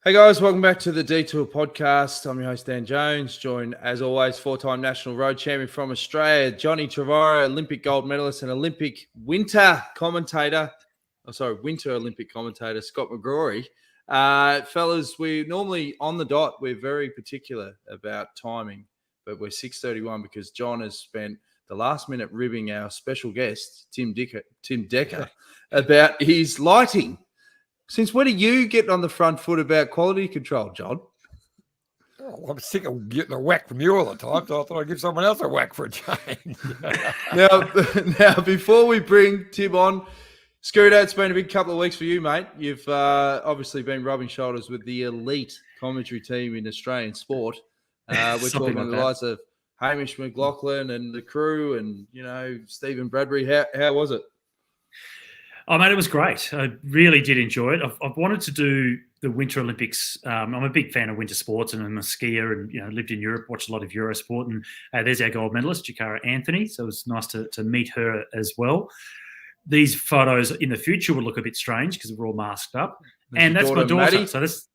Hey guys, welcome back to the Detour podcast. I'm your host, Dan Jones, joined as always, four-time national road champion from Australia, Johnny Trevorrow, Olympic gold medalist and Olympic winter Olympic commentator, Scott McGrory. Fellas, we're normally on the dot. We're very particular about timing, but we're 6:31 because John has spent the last minute ribbing our special guest, Tim Decker, about his lighting. Since when are you getting on the front foot about quality control, John? Oh, I'm sick of getting a whack from you all the time, so I thought I'd give someone else a whack for a change. Now, before we bring Tim on, Scooter, it's been a big couple of weeks for you, mate. You've obviously been rubbing shoulders with the elite commentary team in Australian sport. We're talking the likes of Hamish McLaughlin and the crew and, Stephen Bradbury. How was it? Oh, mate, it was great. I really did enjoy it. I've wanted to do the Winter Olympics. I'm a big fan of winter sports, and I'm a skier and, lived in Europe, watched a lot of Eurosport. And there's our gold medalist, Jakara Anthony. So it was nice to meet her as well. These photos in the future will look a bit strange because we're all masked up. And that's my daughter. Maddie? So that's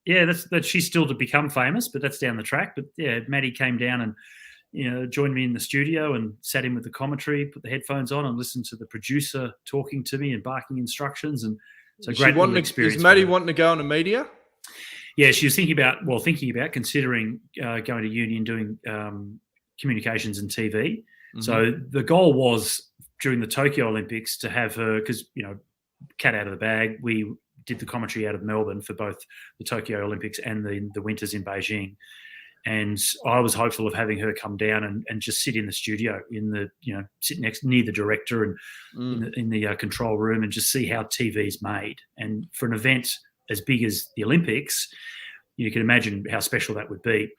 she's still to become famous, but that's down the track. But yeah, Maddie came down and joined me in the studio and sat in with the commentary, put the headphones on and listened to the producer talking to me and barking instructions. And so great experience. Is Maddie wanting to go into media? Yeah, she was thinking about considering going to uni and doing communications and TV. Mm-hmm. So the goal was during the Tokyo Olympics to have her, because, cat out of the bag, we did the commentary out of Melbourne for both the Tokyo Olympics and the winters in Beijing. And I was hopeful of having her come down and just sit in the studio, sit near the director and in the control room and just see how TV's made. And for an event as big as the Olympics, you can imagine how special that would be.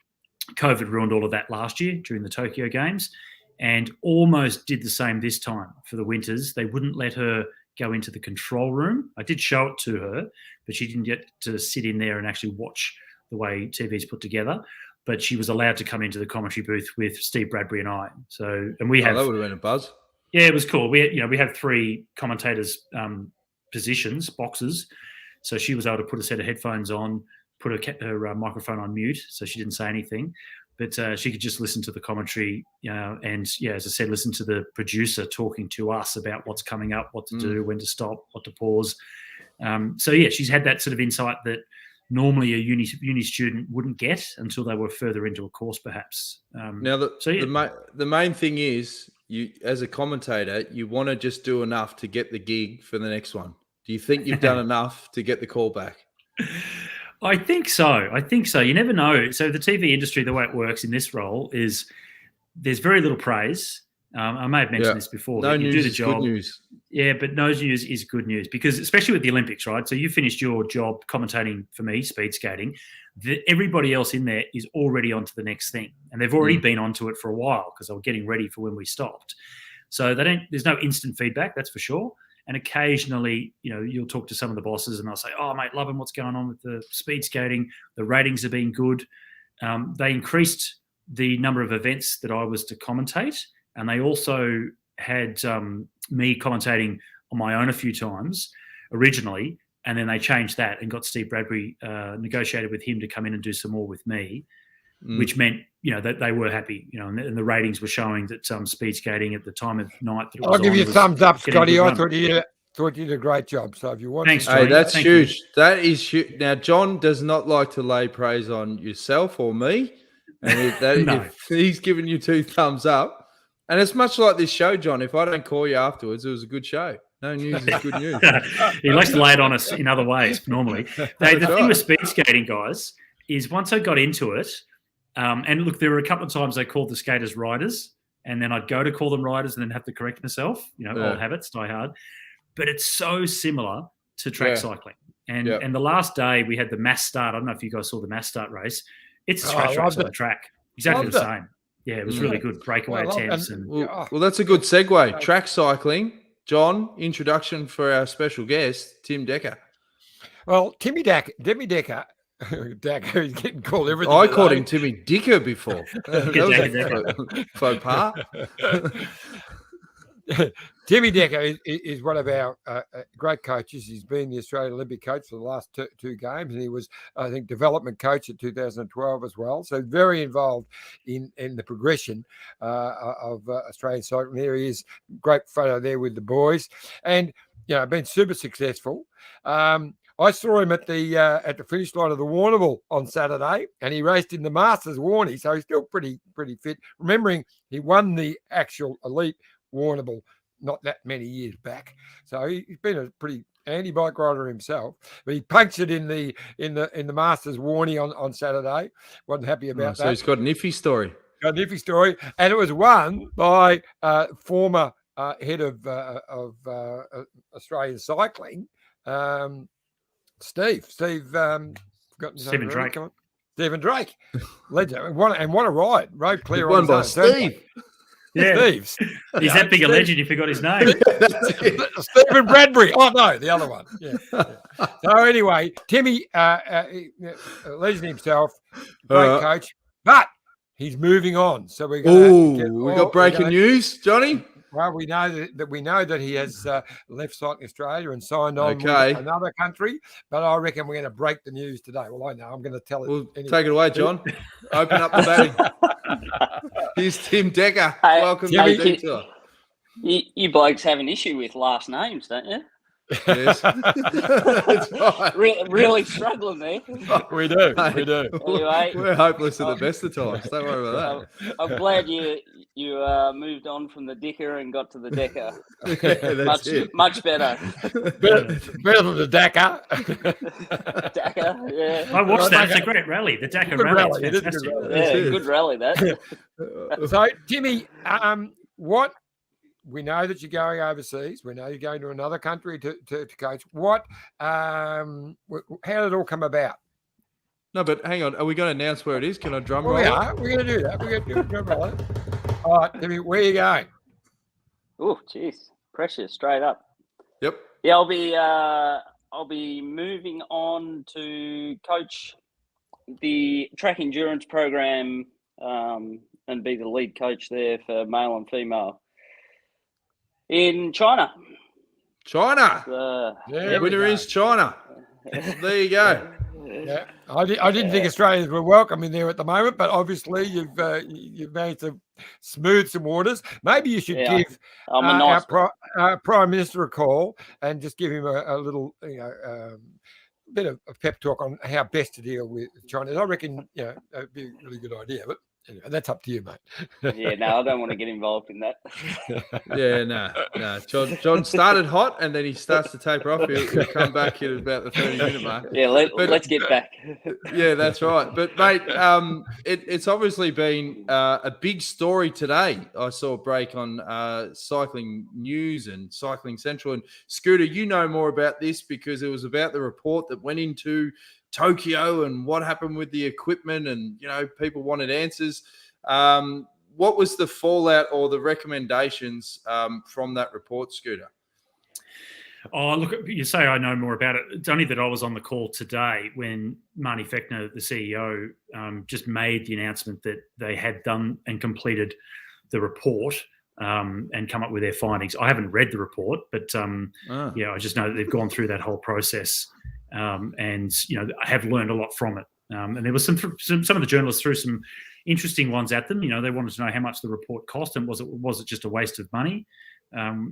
COVID ruined all of that last year during the Tokyo Games and almost did the same this time for the winters. They wouldn't let her go into the control room. I did show it to her, but she didn't get to sit in there and actually watch the way TV's put together. But she was allowed to come into the commentary booth with Steve Bradbury and I. And we have that would have been a buzz. Yeah, it was cool. We have three commentators' positions, boxes. So she was able to put a set of headphones on, put her microphone on mute, so she didn't say anything. But she could just listen to the commentary, and as I said, listen to the producer talking to us about what's coming up, what to do, when to stop, what to pause. She's had that sort of insight that normally a uni student wouldn't get until they were further into a course, perhaps. The main thing is, you as a commentator, you want to just do enough to get the gig for the next one. Do you think you've done enough to get the call back? I think so. You never know. So the TV industry, the way it works in this role is there's very little praise. I may have mentioned this before. No news do the is job. Good news. Yeah, but no news is good news because especially with the Olympics, right? So you finished your job commentating for me, speed skating. Everybody else in there is already on to the next thing. And they've already been onto it for a while because they were getting ready for when we stopped. So there's no instant feedback, that's for sure. And occasionally, you'll talk to some of the bosses and they'll say, oh, mate, loving what's going on with the speed skating. The ratings have been good. They increased the number of events that I was to commentate. And they also had me commentating on my own a few times originally. And then they changed that and got Steve Bradbury, negotiated with him to come in and do some more with me, which meant, that they were happy, and the ratings were showing that speed skating at the time of night. I'll give you a thumbs up, Scotty. I thought you did a great job. So if you want Thanks, Hey, that's huge. You. That is huge. Now, John does not like to lay praise on yourself or me. And if he's giving you 2 thumbs up. And it's much like this show, John. If I don't call you afterwards, it was a good show. No news is good news. He likes to lay it on us in other ways, normally. The thing with speed skating, guys, is once I got into it, and look, there were a couple of times I called the skaters riders, and then I'd go to call them riders and then have to correct myself. Old habits, die hard. But it's so similar to track cycling. And the last day we had the mass start. I don't know if you guys saw the mass start race. It's a scratch race on the track. Exactly the same. Yeah, it was really good. Breakaway attempts. Well, that's a good segue. Track cycling. John, introduction for our special guest, Tim Decker. Well, Timmy Decker, Decker, he's getting called everything. I called him Timmy Dicker before. That was a faux pas. Timmy Decker is one of our great coaches. He's been the Australian Olympic coach for the last two games, and he was, I think, development coach in 2012 as well. So very involved in the progression of Australian cycling. There he is, great photo there with the boys, and been super successful. I saw him at the finish line of the Warrnambool on Saturday, and he raced in the Masters Warnie, so he's still pretty fit. Remembering he won the actual elite Warrnambool not that many years back, so he's been a pretty handy bike rider himself. But he punctured in the Masters Warnie on Saturday. Wasn't happy about that. So he's got an iffy story. Got an iffy story, and it was won by former head of Australian cycling. Stephen Drake. Stephen Drake, legend, and what a ride! Rode clear on by Steve. Yeah, Steve's. He's that big a legend. You forgot his name. Stephen Bradbury. Oh no, the other one. Yeah. So anyway, Timmy, legend himself, great coach, but he's moving on. So we got breaking news, Johnny. Well, we know that he has left Cycling Australia and signed on with another country, but I reckon we're going to break the news today. Well, I know. I'm going to tell it. Well, anyway. Take it away, John. Open up the batting. Here's Tim Decker. Welcome to the Detour. You blokes have an issue with last names, don't you? Yes. That's right. Really struggling there. We do. Anyway, we're hopeless at the best of times. Don't worry about that. I'm glad you moved on from the Dicker and got to the Decker. Much better. better than the Dakar. Dakar, yeah. I watched that. It's a great rally. The Dakar rally. It's fantastic. Good rally, that. So, Timmy, what? We know that you're going overseas. We know you're going to another country to coach. How did it all come about? No, but hang on. Are we going to announce where it is? Can I drum roll? We are. We're going to do that. We're going to do a drum roll. All right, Timmy, where are you going? Oh, jeez. Pressure, straight up. Yep. Yeah, I'll be moving on to coach the track endurance program and be the lead coach there for male and female. In China. The winner is China. There you go. Yeah, I didn't think Australians were welcome in there at the moment, but obviously you've managed to smooth some waters. Maybe you should give our Prime Minister a call and just give him a little, bit of a pep talk on how best to deal with China. I reckon, it'd be a really good idea, but. Anyway, that's up to you, mate. Yeah, no, I don't want to get involved in that. Yeah, no. John started hot, and then he starts to taper off. He'll come back at about the 30-minute mark. Yeah, let's get back. Yeah, that's right. But, mate, it's obviously been a big story today. I saw a break on Cycling News and Cycling Central. And, Scooter, you know more about this because it was about the report that went into Tokyo and what happened with the equipment, and people wanted answers. What was the fallout or the recommendations from that report, Scooter? Oh, look, you say I know more about it. It's only that I was on the call today when Marnie Fechner, the CEO, just made the announcement that they had done and completed the report and come up with their findings. I haven't read the report, but I just know that they've gone through that whole process. And I have learned a lot from it. And there was some of the journalists threw some interesting ones at them. They wanted to know how much the report cost, and was it just a waste of money?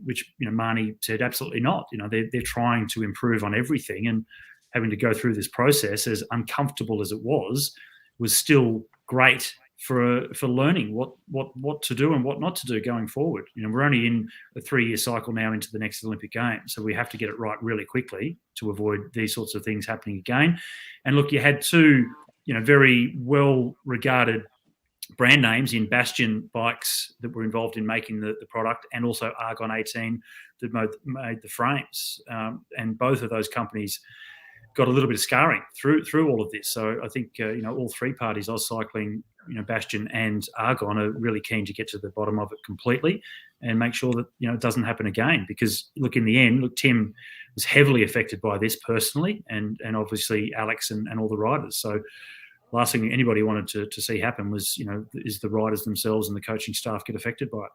Which Marnie said absolutely not. They're trying to improve on everything, and having to go through this process, as uncomfortable as it was still great for learning what to do and what not to do going forward. We're only in a 3-year cycle now into the next Olympic Games, so we have to get it right really quickly to avoid these sorts of things happening again. And look, you had two, very well-regarded brand names in Bastion bikes that were involved in making the product, and also Argon 18 that made the frames. And both of those companies got a little bit of scarring through all of this. So I think all three parties, Oz Cycling, Bastion and Argon, are really keen to get to the bottom of it completely and make sure that it doesn't happen again. Because look, in the end, Tim was heavily affected by this personally, and obviously Alex and all the riders. So last thing anybody wanted to see happen was is the riders themselves and the coaching staff get affected by it.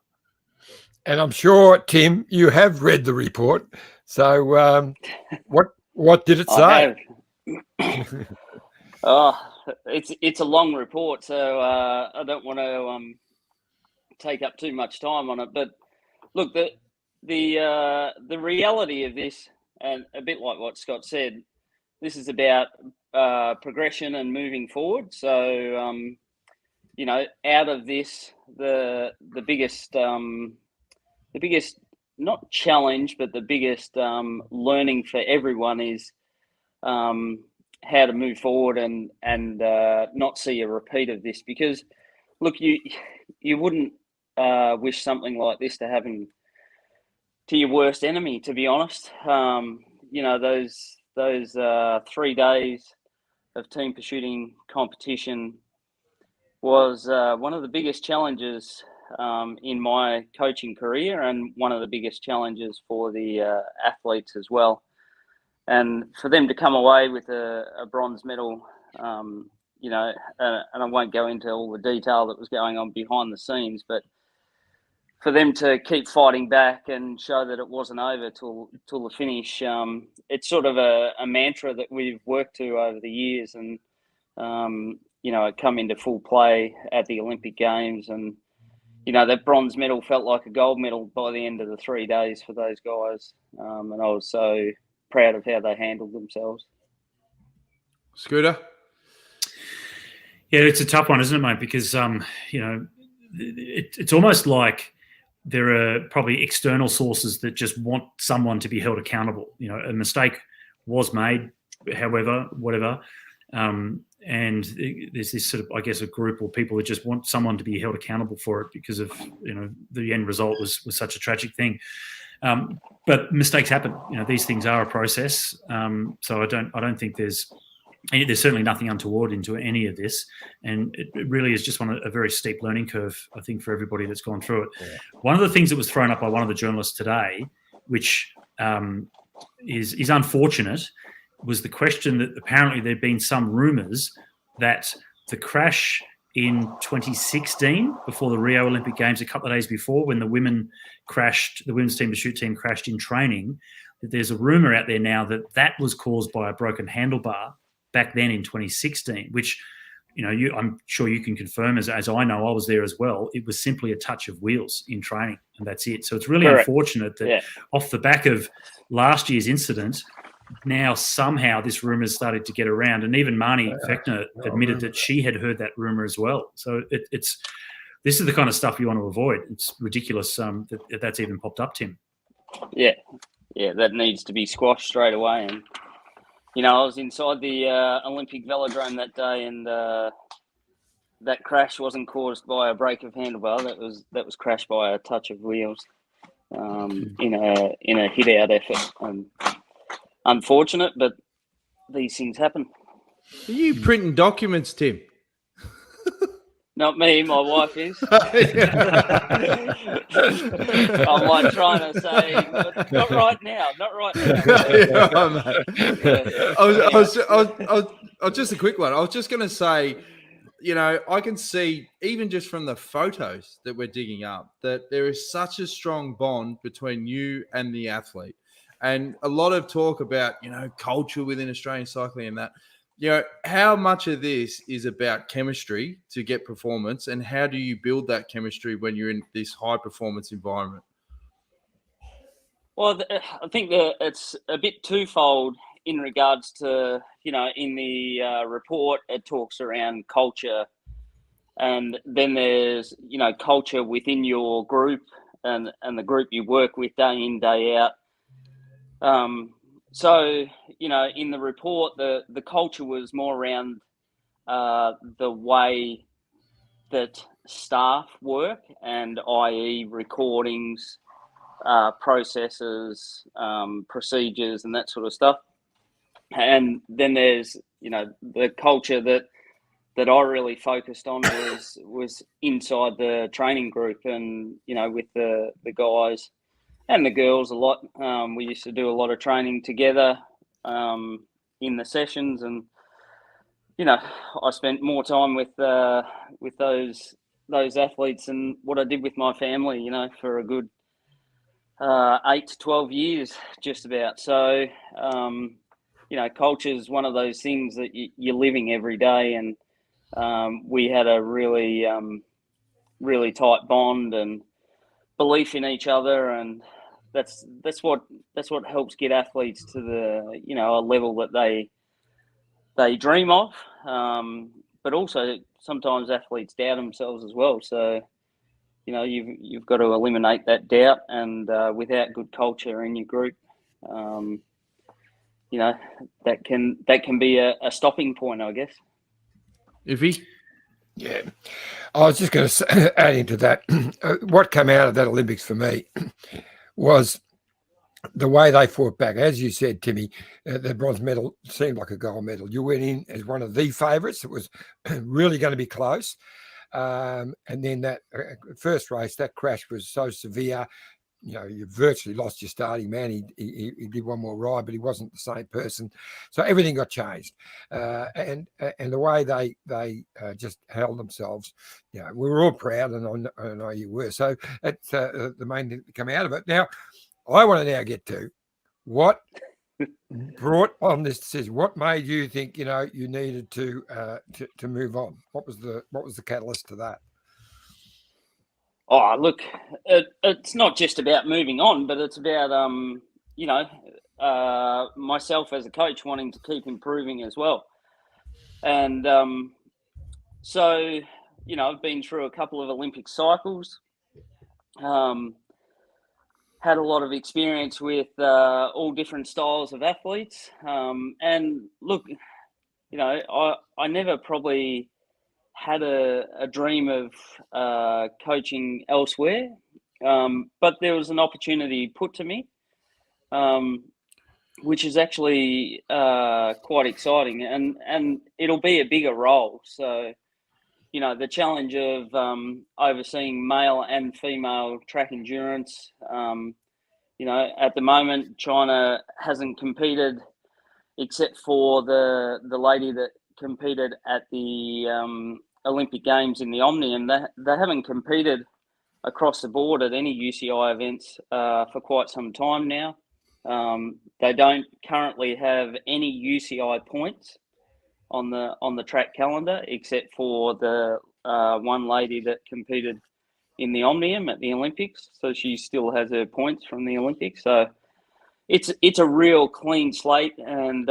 And I'm sure, Tim, you have read the report. So what did it say? I have. Oh, it's a long report, so I don't want to take up too much time on it. But look, the reality of this, and a bit like what Scott said, this is about progression and moving forward. So out of this, the biggest not challenge, but the biggest learning for everyone is how to move forward and not see a repeat of this. Because look, you wouldn't wish something like this to happen to your worst enemy, to be honest. Those 3 days of team pursuing competition was one of the biggest challenges in my coaching career, and one of the biggest challenges for the athletes as well. And for them to come away with a bronze medal, and I won't go into all the detail that was going on behind the scenes, but for them to keep fighting back and show that it wasn't over till the finish, it's sort of a mantra that we've worked to over the years, and it come into full play at the Olympic Games, and that bronze medal felt like a gold medal by the end of the 3 days for those guys, and I was so proud of how they handled themselves. Scooter? Yeah, it's a tough one, isn't it, mate? Because it's almost like there are probably external sources that just want someone to be held accountable. A mistake was made, however, whatever. And there's this sort of, I guess, a group or people that just want someone to be held accountable for it because of, the end result was such a tragic thing. But mistakes happen. These things are a process. So I don't think there's certainly nothing untoward into any of this, and it really is just a very steep learning curve, I think, for everybody that's gone through it. Yeah. One of the things that was thrown up by one of the journalists today, which is unfortunate, was the question that apparently there'd been some rumours that the crash in 2016, before the Rio Olympic Games, a couple of days before, when the women's team to shoot team crashed in training, that there's a rumour out there now that was caused by a broken handlebar back then in 2016, which, I'm sure you can confirm, as I know, I was there as well. It was simply a touch of wheels in training, and that's it. So it's really unfortunate that off the back of last year's incident, now somehow this rumour has started to get around, and even Marnie Fechner admitted that she had heard that rumour as well. So this is the kind of stuff you want to avoid. It's ridiculous that's even popped up, Tim. Yeah, that needs to be squashed straight away. And I was inside the Olympic velodrome that day, and that crash wasn't caused by a break of handlebar. That was crashed by a touch of wheels in a hit out effort. And unfortunate, but these things happen. Are you printing documents, Tim? Not me, my wife is. I'm like trying to say, not right now. Just a quick one. I was just going to say, I can see, even just from the photos that we're digging up, that there is such a strong bond between you and the athlete. And a lot of talk about, culture within Australian cycling and that. How much of this is about chemistry to get performance, and how do you build that chemistry when you're in this high performance environment? Well, I think that it's a bit twofold in regards to, in the report, it talks around culture, and then there's, culture within your group and the group you work with day in, day out. So, in the report, the culture was more around the way that staff work, and i.e. recordings, processes, procedures, and that sort of stuff. And then there's, the culture that I really focused on was inside the training group, and, with the guys and the girls a lot. We used to do a lot of training together in the sessions, and I spent more time with those athletes than what I did with my family. For a good 8 to 12 years, just about. So, culture is one of those things that you're living every day, and we had a really, really tight bond and belief in each other, and that's what helps get athletes to the a level that they dream of. But also sometimes athletes doubt themselves as well. So you've got to eliminate that doubt, and without good culture in your group, that can be a stopping point, I guess. Iffy? Yeah, I was just going to add into that. What came out of that Olympics for me was the way they fought back. As you said, Timmy, the bronze medal seemed like a gold medal. You went in as one of the favourites. It was really going to be close. And then that first race, that crash was so severe. You virtually lost your starting man. He did one more ride, but he wasn't the same person. So everything got changed. And the way they just held themselves, we were all proud, and I know you were. So that's the main thing to come out of it. Now, I want to now get to what brought on this decision. What made you think you needed to move on? What was the catalyst to that? Oh, look, it's not just about moving on, but it's about myself as a coach wanting to keep improving as well. And so I've been through a couple of Olympic cycles. Had a lot of experience with all different styles of athletes. And look, I never probably had a dream of coaching elsewhere, but there was an opportunity put to me, which is actually quite exciting, and it'll be a bigger role. So, the challenge of overseeing male and female track endurance. At the moment, China hasn't competed except for the lady that competed at the Olympic Games in the Omnium. They haven't competed across the board at any UCI events for quite some time now. They don't currently have any UCI points on the track calendar, except for the one lady that competed in the Omnium at the Olympics. So she still has her points from the Olympics. So it's a real clean slate, and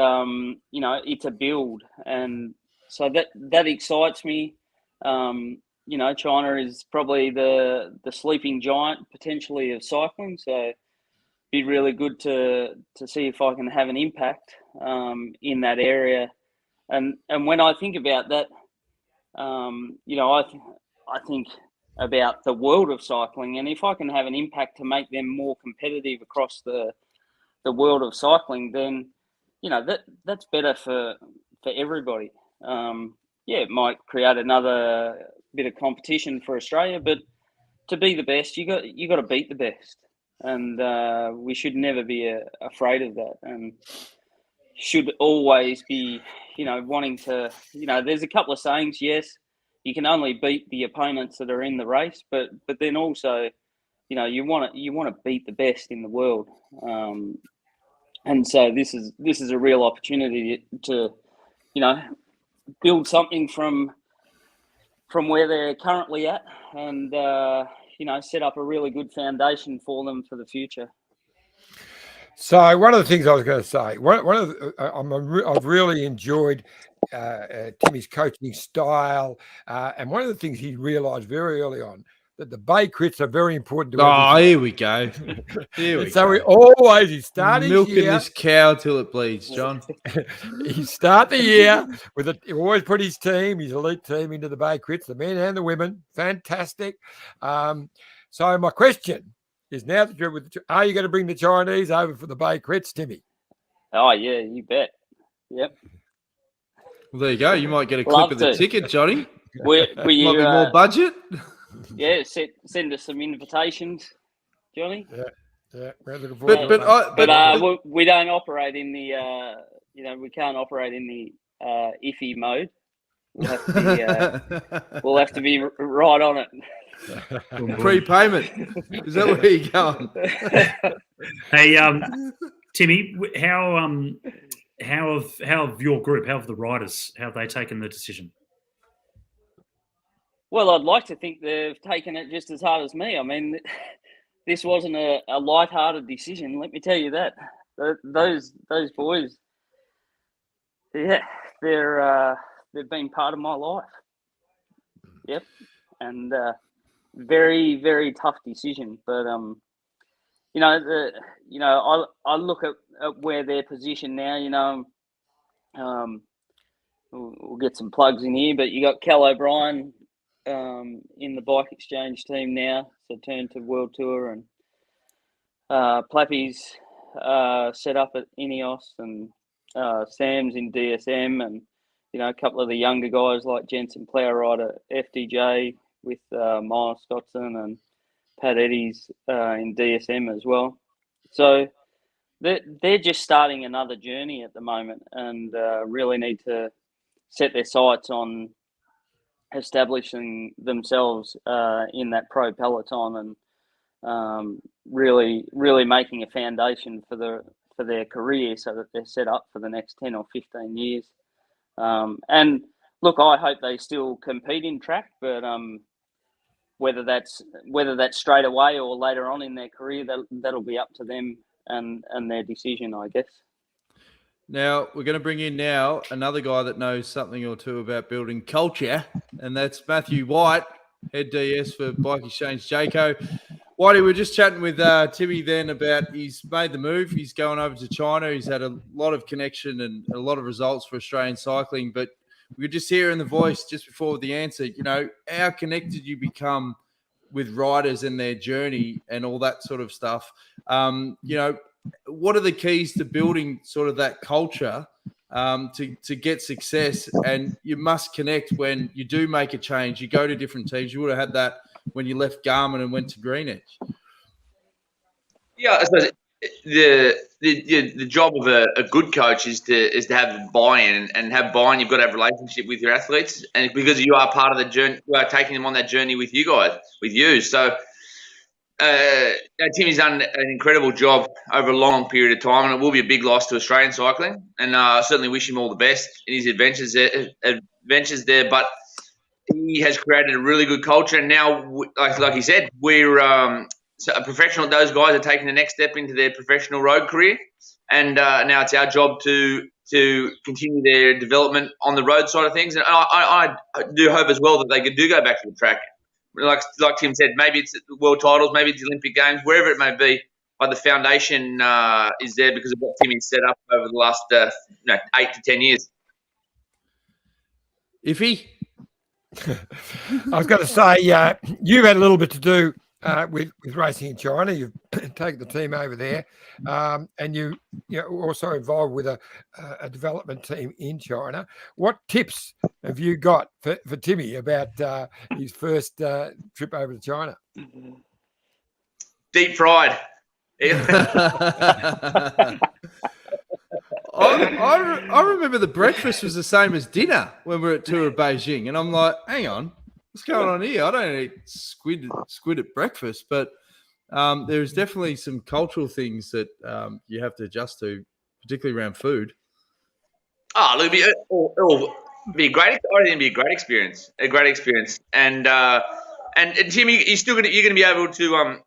it's a build, and so that excites me. China is probably the sleeping giant potentially of cycling, so it'd be really good to see if I can have an impact in that area. And when I think about that, I think about the world of cycling, and if I can have an impact to make them more competitive across the world of cycling, then that's better for everybody. It might create another bit of competition for Australia, but to be the best, you got to beat the best, and we should never be afraid of that, and should always be wanting to. There's a couple of sayings. Yes, you can only beat the opponents that are in the race, but then also you want to beat the best in the world. And so this is a real opportunity to, build something from where they're currently at, and set up a really good foundation for them for the future. So one of the things I was going to say, I've really enjoyed Timmy's coaching style, and one of the things he realised very early on, that the bay crits are very important to everything. Here we go. We always, he started milking this cow till it bleeds, John. He start the year with he always put his elite team into the bay crits, the men and the women. Fantastic. So my question is now that are you going to bring the Chinese over for the bay crits, Timmy? Oh yeah, you bet. Yep. Well, there you go. You might get a clip of the ticket, Johnny. Will you, might be more budget. Yeah, send us some invitations, Johnny. Yeah, we're looking forward but we don't operate in the we can't operate in the iffy mode. We'll have to be right on it. Prepayment. Is that where you're going? Hey, Timmy, how have your group, how have the riders, how have they taken the decision? Well, I'd like to think they've taken it just as hard as me. I mean, this wasn't a light-hearted decision. Let me tell you that. Those boys, yeah, they've been part of my life. Yep, and very, very tough decision. But I look at where they're positioned now. We'll get some plugs in here, but you got Cal O'Brien in the BikeExchange team now, so turned to World Tour, and Plappy's set up at Ineos, and Sam's in DSM, and a couple of the younger guys like Jensen Plowright at FDJ with Miles Scottson, and Pat Eddy's in DSM as well. So they're just starting another journey at the moment, and really need to set their sights on establishing themselves in that pro peloton, and really making a foundation for their career, so that they're set up for the next 10 or 15 years. And look, I hope they still compete in track, but whether that's straight away or later on in their career, that'll be up to them and their decision, I guess. Now, we're going to bring in now another guy that knows something or two about building culture, and that's Matthew White, head DS for BikeExchange Jayco. Whitey, we were just chatting with Timmy then about he's made the move. He's going over to China. He's had a lot of connection and a lot of results for Australian cycling. But we could just hear in the voice just before the answer, how connected you become with riders and their journey and all that sort of stuff. What are the keys to building sort of that culture to get success? And you must connect when you do make a change. You go to different teams. You would have had that when you left Garmin and went to Green Edge. Yeah, I suppose the job of a good coach is to have buy-in, and have buy-in. You've got to have a relationship with your athletes, and because you are part of the journey, you are taking them on that journey with you guys, with you. So Timmy's done an incredible job over a long period of time, and it will be a big loss to Australian cycling. And I certainly wish him all the best in his adventures there. But he has created a really good culture, and now, like he said, we're a professional. Those guys are taking the next step into their professional road career, and now it's our job to continue their development on the road side of things. And I do hope as well that they do go back to the track. Like Tim said, maybe it's the world titles, maybe it's the Olympic Games, wherever it may be. But the foundation is there because of what Timmy's set up over the last 8 to 10 years. Iffy? I was going to say, you've had a little bit to do with racing in China. You've taken the team over there, and you're also involved with a development team in China. What tips have you got for Timmy about his first trip over to China? Deep fried. I remember the breakfast was the same as dinner when we were at Tour of Beijing, and I'm like, hang on, what's going on here? I don't eat squid at breakfast, but there's definitely some cultural things that you have to adjust to, particularly around food. Oh, look, it'll be a great. I think it'll be a great experience. And Timmy, you're going to be able to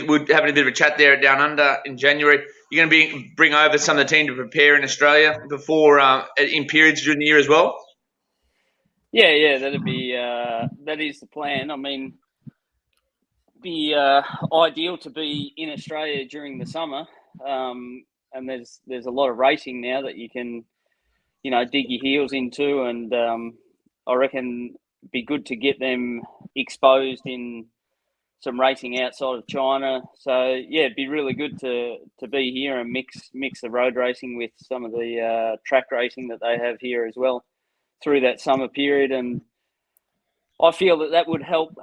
we're having a bit of a chat there at Down Under in January. You're going to bring over some of the team to prepare in Australia before in periods during the year as well. Yeah, that is the plan. I mean, be ideal to be in Australia during the summer, and there's a lot of racing now that you can, dig your heels into, and I reckon be good to get them exposed in some racing outside of China. So yeah, it'd be really good to be here and mix the road racing with some of the track racing that they have here as well through that summer period. And I feel that would help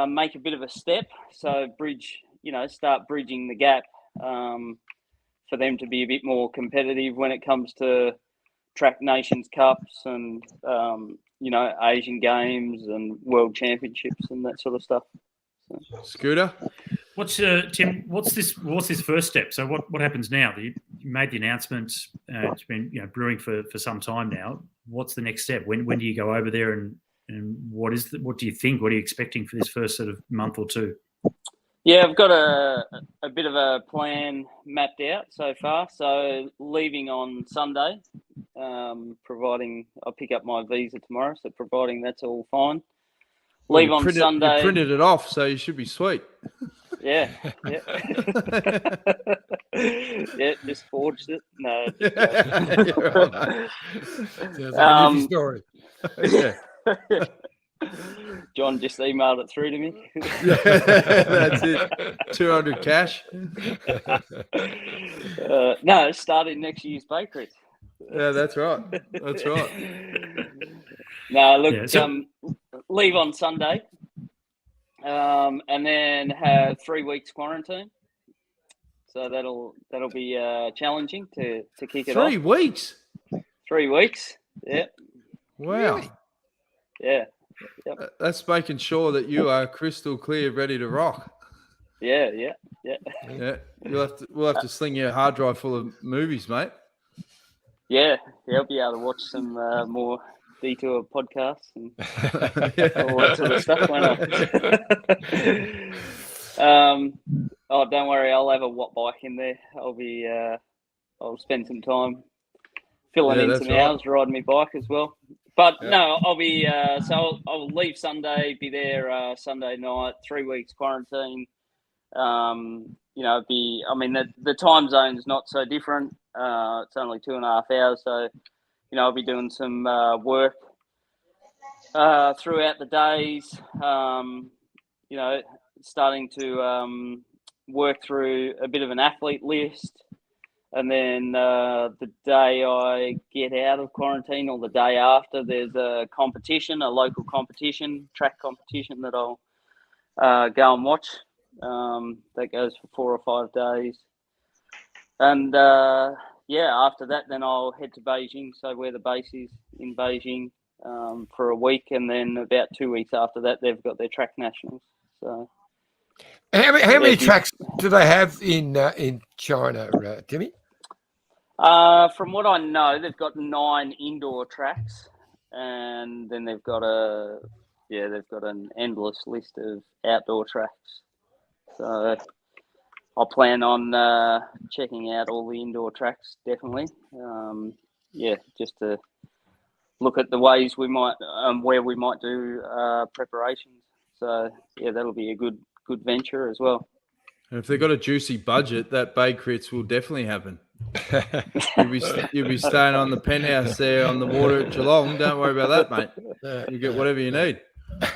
make a bit of a step. So start bridging the gap for them to be a bit more competitive when it comes to Track Nations Cups and Asian Games and World Championships and that sort of stuff. So. Scooter? What's Tim? What's this first step? So what happens now? You made the announcement. It's been brewing for some time now. What's the next step? When do you go over there and what do you think? What are you expecting for this first sort of month or two? Yeah, I've got a bit of a plan mapped out so far. So leaving on Sunday, providing I pick up my visa tomorrow. So providing that's all fine. Leave on Sunday. You printed it off, so you should be sweet. Yeah. Yeah, just forged it. No. Sounds like an easy story. Yeah. John just emailed it through to me. That's it. 200 cash. No, it's starting next year's bakery. Yeah, that's right. That's right. No, look, leave on Sunday, and then have 3 weeks quarantine. So that'll be challenging to kick it off. 3 weeks. 3 weeks. Yeah. Wow. Really? Yeah. Yep. That's making sure that you are crystal clear, ready to rock. Yeah. Yeah. We'll have to sling you a hard drive full of movies, mate. Yeah. I'll be able to watch some more detour podcasts and all that sort of stuff. Don't worry, I'll have a watt bike in there. I'll spend some time filling in some hours riding my bike as well. But no, I'll be I'll leave Sunday, be there Sunday night, 3 weeks quarantine. The time zone's not so different. It's only 2.5 hours, so I'll be doing some work throughout the days. Starting to work through a bit of an athlete list. And then the day I get out of quarantine or the day after, there's a competition, a local competition, track competition that I'll go and watch. That goes for 4 or 5 days. And, after that, then I'll head to Beijing. So where the base is in Beijing for a week. And then about 2 weeks after that, they've got their track nationals. So how many tracks do they have in China, Timmy? From what I know, they've got 9 indoor tracks, and then they've got an endless list of outdoor tracks. So I'll plan on checking out all the indoor tracks, definitely. Just to look at the ways we might, where we might do preparations. So that'll be a good venture as well. And if they've got a juicy budget, that Bay Crits will definitely happen. You'll be staying on the penthouse there on the water at Geelong. Don't worry about that, mate. You get whatever you need.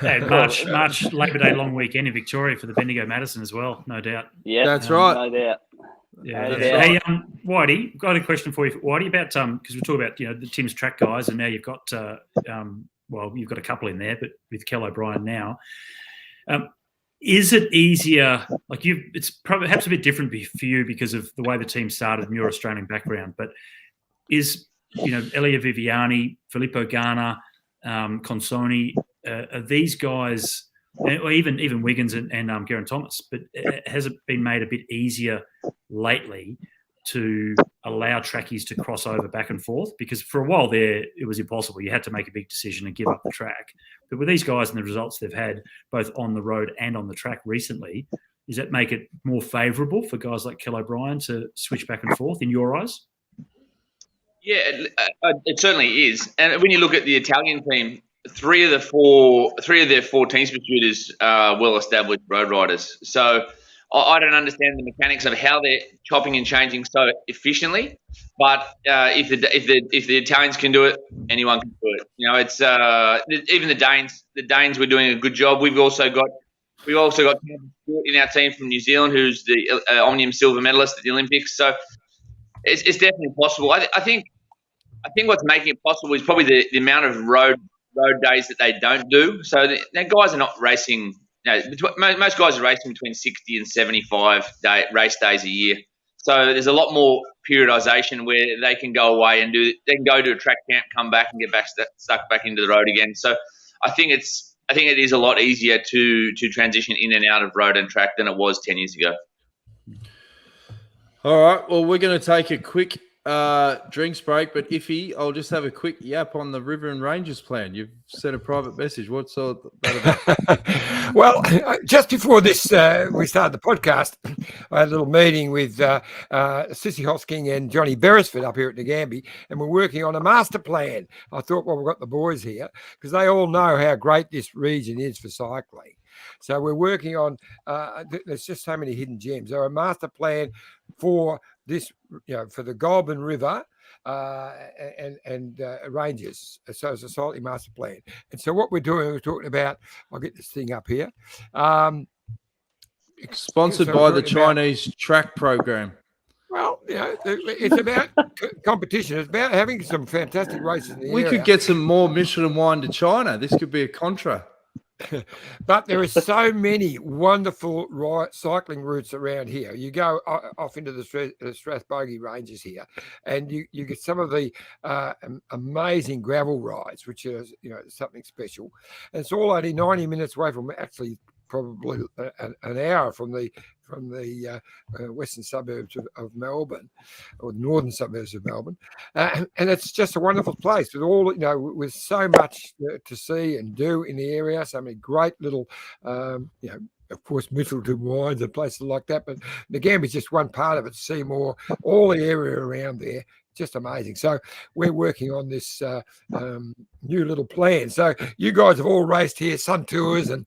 And March Labor Day long weekend in Victoria for the Bendigo Madison as well, no doubt. Yeah, that's right. No doubt. Yeah, hey, Whitey, got a question for you, Whitey, about because we talk about the Tim's track guys, and now you've got you've got a couple in there, but with Kel O'Brien now. Is it easier? It's perhaps a bit different for you because of the way the team started and your Australian background. But is Elia Viviani, Filippo Ganna, Consoni, are these guys, or even Wiggins and Geraint Thomas? But has it been made a bit easier lately to allow trackies to cross over back and forth? Because for a while there, it was impossible. You had to make a big decision and give up the track. But with these guys and the results they've had, both on the road and on the track recently, does that make it more favourable for guys like Kel O'Brien to switch back and forth in your eyes? Yeah, it certainly is. And when you look at the Italian team, three of their four team pursuers are well-established road riders. So I don't understand the mechanics of how they're chopping and changing so efficiently, but if the Italians can do it, anyone can do it. It's even the Danes. The Danes were doing a good job. We've also got in our team from New Zealand, who's the Omnium silver medalist at the Olympics. So it's definitely possible. I think what's making it possible is probably the amount of road days that they don't do. So the guys are not racing. Most guys are racing between 60 and 75 race days a year. So there's a lot more periodization where they can go away and go to a track camp, come back and get back stuck back into the road again. So I think it is a lot easier to transition in and out of road and track than it was 10 years ago. All right. Well, we're going to take a quick drinks break, but Iffy, I'll just have a quick yap on the River and Ranges plan. You've sent a private message. What's all that about? Well, just before this, we started the podcast, I had a little meeting with Sissy Hosking and Johnny Beresford up here at Nagambie, and we're working on a master plan. I thought, well, we've got the boys here because they all know how great this region is for cycling. So we're working on, there's just so many hidden gems. So a master plan for this, for the Goulburn River and ranges. So it's a cycling master plan. And so what we're doing, we're talking about, I'll get this thing up here. Sponsored by the Chinese track program. Well, it's about competition. It's about having some fantastic races in the We area. could get some more Michelin wine to China. This could be a contra. But there are so many wonderful cycling routes around here. You go off into the Strathbogie Ranges here, and you get some of the amazing gravel rides, which is something special. And it's all only 90 minutes away from, actually probably an hour from the western suburbs of Melbourne, or northern suburbs of Melbourne, and it's just a wonderful place with all with so much to see and do in the area. So many great little, of course, Middleton wines and places like that. But Nagambie's just one part of it. Seymour, all the area around there. Just amazing. So we're working on this new little plan. So you guys have all raced here, Sun Tours and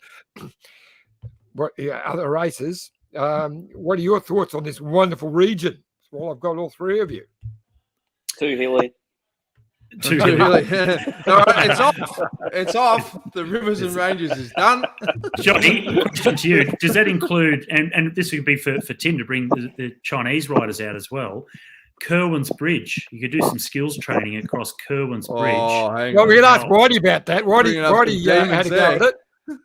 other races. What are your thoughts on this wonderful region? Well, I've got all three of you. Too hilly. Too hilly. All right, it's off. It's off. The Rivers and Ranges is done. Johnny, question to you. Does that include, and this would be for Tim to bring the Chinese riders out as well, Kerwin's Bridge? You could do some skills training across Kerwin's Bridge. Well, we can ask Whitey about that. Whitey had to go at it.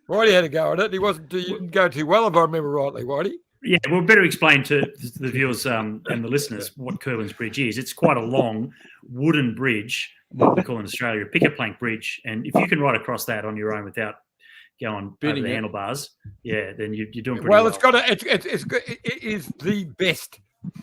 Whitey had to go at it. He didn't go too well, if I remember rightly, Whitey. Yeah, we'll better explain to the viewers and the listeners what Kerwin's Bridge is. It's quite a long wooden bridge, what we call in Australia a picket plank bridge. And if you can ride across that on your own without going over the handlebars, then you're doing pretty well. It is the best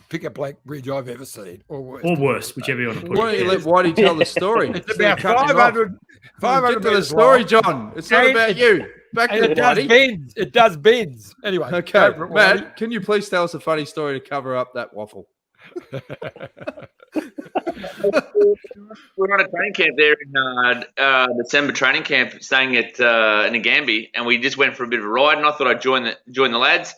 picket plank bridge I've ever seen, or worse, whichever you want to put it. Why don't you let Whitey tell the story? It's about 500 Get to the story, John. It's not about you. Back to Whitey. It does bends. Anyway. Okay, Matt, can you please tell us a funny story to cover up that waffle? We're on a training camp there in December training camp, staying at Nagambie, and we just went for a bit of a ride. And I thought I'd join the lads.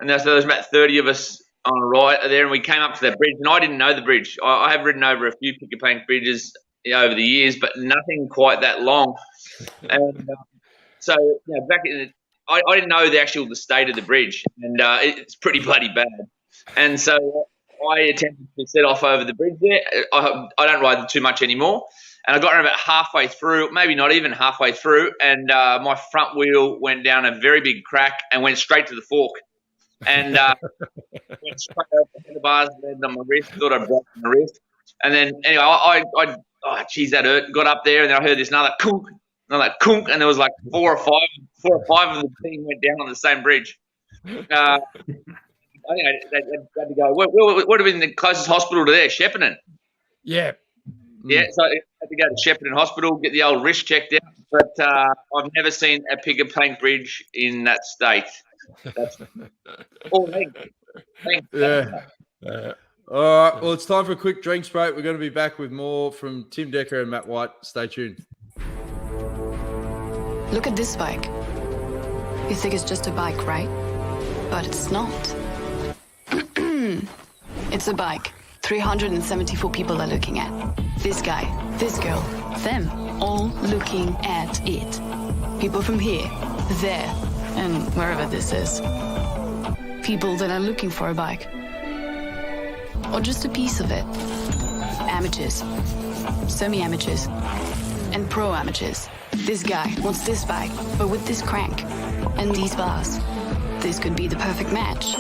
And so there was about 30 of us on a ride there, and we came up to that bridge. And I didn't know the bridge. I have ridden over a few picket plank bridges over the years, but nothing quite that long. And so back in I didn't know the state of the bridge, and it's pretty bloody bad. And so I attempted to set off over the bridge there. I don't ride too much anymore. And I got around about halfway through, maybe not even halfway through, and my front wheel went down a very big crack and went straight to the fork. And went straight over the handlebars, landed on my wrist, thought I'd broken my wrist. And then, anyway, that hurt. Got up there, and then I heard this another kunk, and there was like four or five of the team went down on the same bridge. I think I had to go. What would have been the closest hospital to there? Shepparton. Yeah. Yeah, so I had to go to Shepparton Hospital, get the old wrist checked out. But I've never seen a picket plank bridge in that state. That's all. Thanks. Yeah. All right. Well, it's time for a quick drinks break. We're going to be back with more from Tim Decker and Matt White. Stay tuned. Look at this bike. You think it's just a bike, right? But it's not. It's a bike. 374 people are looking at. This guy, this girl, them, all looking at it. People from here, there, and wherever this is. People that are looking for a bike. Or just a piece of it. Amateurs, semi-amateurs, and pro-amateurs. This guy wants this bike, but with this crank and these bars. This could be the perfect match.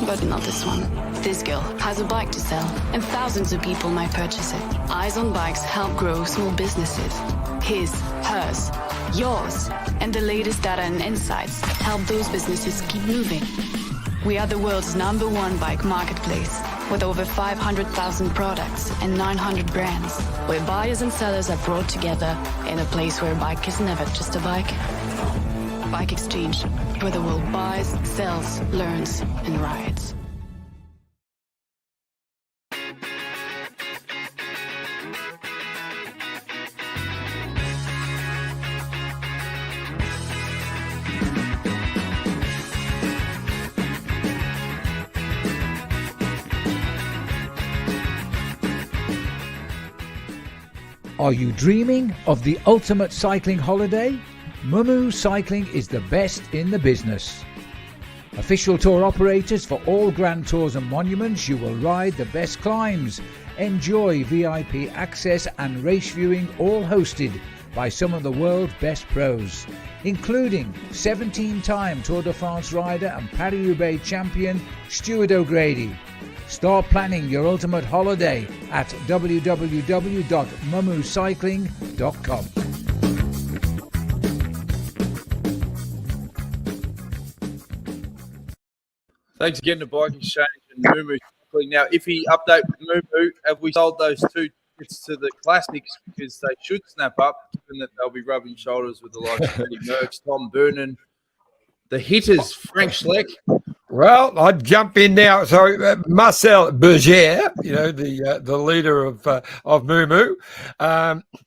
but not this one. This girl has a bike to sell, and thousands of people might purchase it. Eyes on Bikes help grow small businesses. His, hers, yours, and the latest data and insights help those businesses keep moving. We are the world's #1 bike marketplace, with over 500,000 products and 900 brands, where buyers and sellers are brought together in a place where a bike is never just a bike. BikeExchange, where the world buys, sells, learns, and rides. Are you dreaming of the ultimate cycling holiday? Mumu Cycling is the best in the business. Official tour operators for all Grand Tours and monuments, you will ride the best climbs. Enjoy VIP access and race viewing, all hosted by some of the world's best pros, including 17-time Tour de France rider and Paris-Roubaix champion Stuart O'Grady. Start planning your ultimate holiday at www.mumucycling.com. Thanks again to Bike Exchange and Mumu Cycling. Now, if he update with Mumu, have we sold those 2 tickets to the Classics? Because they should snap up, given that they'll be rubbing shoulders with the likes of Eddie Merckx, Tom Boonen, the hitters, Frank Schleck. Well, I'd jump in now. So Marcel Berger, the leader of Mumu,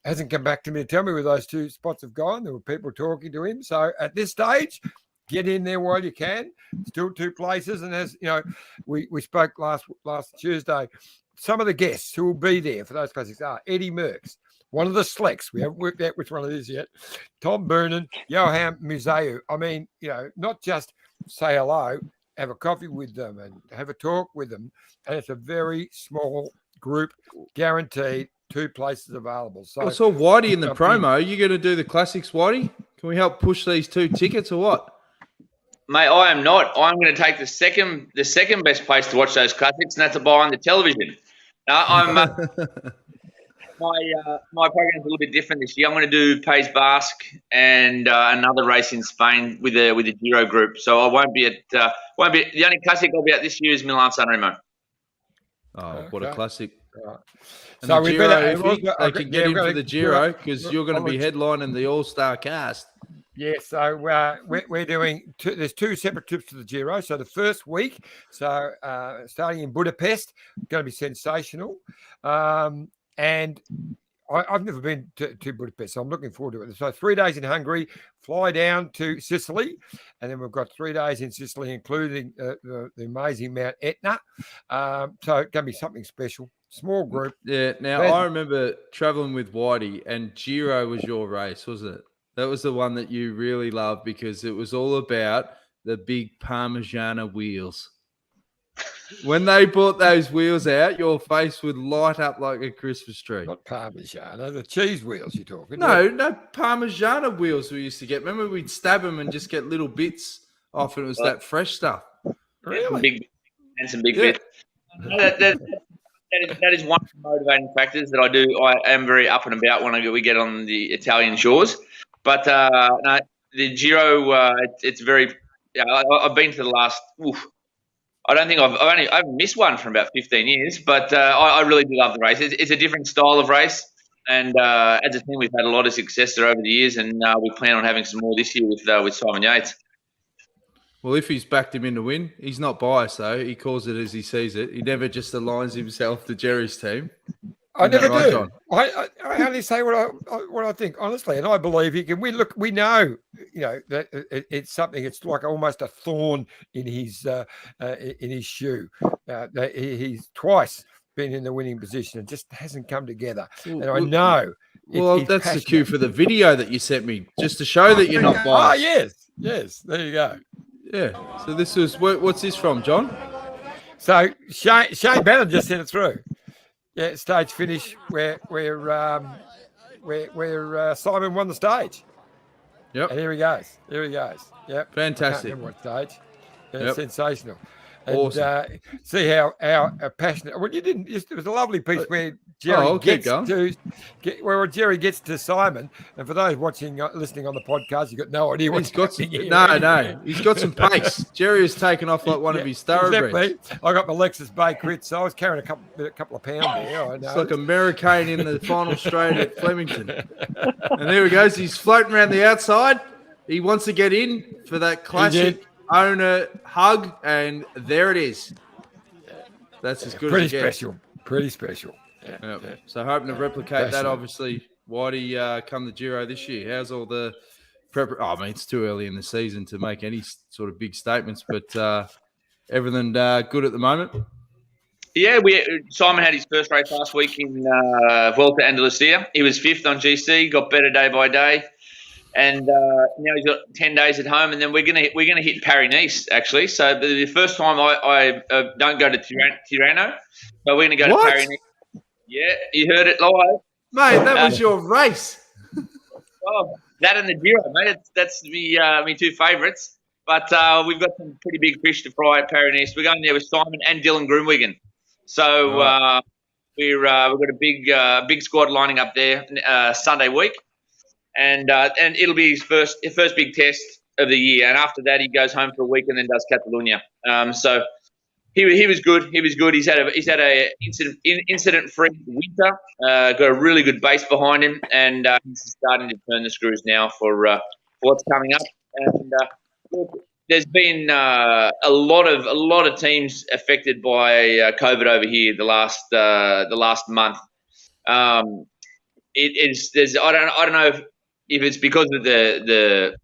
hasn't come back to me to tell me where those 2 spots have gone. There were people talking to him. So at this stage, get in there while you can. Still 2 places, and as you know, we spoke last Tuesday. Some of the guests who will be there for those classics are Eddie Merckx, one of the Slecks. We haven't worked out which one it is yet. Tom Boonen, Johan Museu. I mean, not just say hello, have a coffee with them and have a talk with them. And it's a very small group, guaranteed 2 places available. So I saw Whitey in the promo. You going to do the Classics, Whitey? Can we help push these 2 tickets or what? Mate, I am not. I'm going to take the second best place to watch those classics, and that's behind the television. I'm my program's a little bit different this year. I'm going to do Pays Basque and another race in Spain with the Giro group. So I won't be at the only classic I'll be at this year is Milan San Remo. Oh, what a classic! Right. And So the we Giro, better. they can get in for the Giro because you're going to be headlining the All-Star cast. Yeah, so we're doing there's 2 separate trips to the Giro. So the first week, starting in Budapest, going to be sensational. And I've never been to Budapest, so I'm looking forward to it. So 3 days in Hungary, fly down to Sicily, and then we've got 3 days in Sicily, including the amazing Mount Etna. So it's going to be something special. Small group. Yeah, now I remember traveling with Whitey, and Giro was your race, wasn't it? That was the one that you really loved because it was all about the big Parmigiana wheels. When they brought those wheels out, your face would light up like a Christmas tree. Not Parmigiana, the cheese wheels you're talking. No Parmigiana wheels we used to get. Remember, we'd stab them and just get little bits off, and it was that fresh stuff. Really? Some big bits. That is one of the motivating factors that I do. I am very up and about when we get on the Italian shores. But no, the Giro, it's very. Yeah, I've been to the last. I don't think I've missed one for about 15 years. But I really do love the race. It's a different style of race, and as a team, we've had a lot of success there over the years, and we plan on having some more this year with Simon Yates. Well, if he's backed him in to win, he's not biased though. He calls it as he sees it. He never just aligns himself to Jerry's team. I never do. I only say what I think honestly, and I believe he can win. Look, we know, that it's something. It's like almost a thorn in his shoe. He's twice been in the winning position and just hasn't come together. And I know. Well, that's the cue for the video that you sent me, just to show that you're not biased. Oh yes. There you go. Yeah. So this was what's this from, John? So Shane Bannon just sent it through. Yeah, stage finish where Simon won the stage. Yep. And here he goes. Yep. Fantastic. I can't remember what stage. Yeah, Yep. Sensational. and Awesome. see how passionate. Well, you didn't. It was a lovely piece where Jerry where Jerry gets to Simon. And for those listening on the podcast, you've got no idea what's happening here. No. He's got some pace. Jerry has taken off like one of his thoroughbreds. Exactly. I got my Lexus Bay Crit, so I was carrying a couple of pounds there. I know. It's like a American in the final straight at Flemington. And there he goes. He's floating around the outside. He wants to get in for that classic owner hug, and there it is. That's as good as it gets. Pretty special. Yeah. So hoping to replicate that, obviously. Whitey come the Giro this year. How's all the prep? I mean, it's too early in the season to make any sort of big statements, but everything good at the moment? Yeah, Simon had his first race last week in Vuelta a Andalucía. He was 5th on GC, got better day by day. And now he's got 10 days at home, and then we're gonna hit Paris-Nice actually. So the first time I don't go to Tirano, so we're gonna go to Paris-Nice. Yeah, you heard it live, mate. That was your race. Oh, that and the Giro, mate. That's me two favourites. But we've got some pretty big fish to fry at Paris-Nice. We're going there with Simon and Dylan Groenewegen. So we've got a big squad lining up there Sunday week. And it'll be his first big test of the year. And after that, he goes home for a week and then does Catalonia. So he was good. He was good. He's had a incident-free winter. Got a really good base behind him, and he's starting to turn the screws now for what's coming up. And there's been a lot of teams affected by COVID over here the last month. I don't know if it's because of the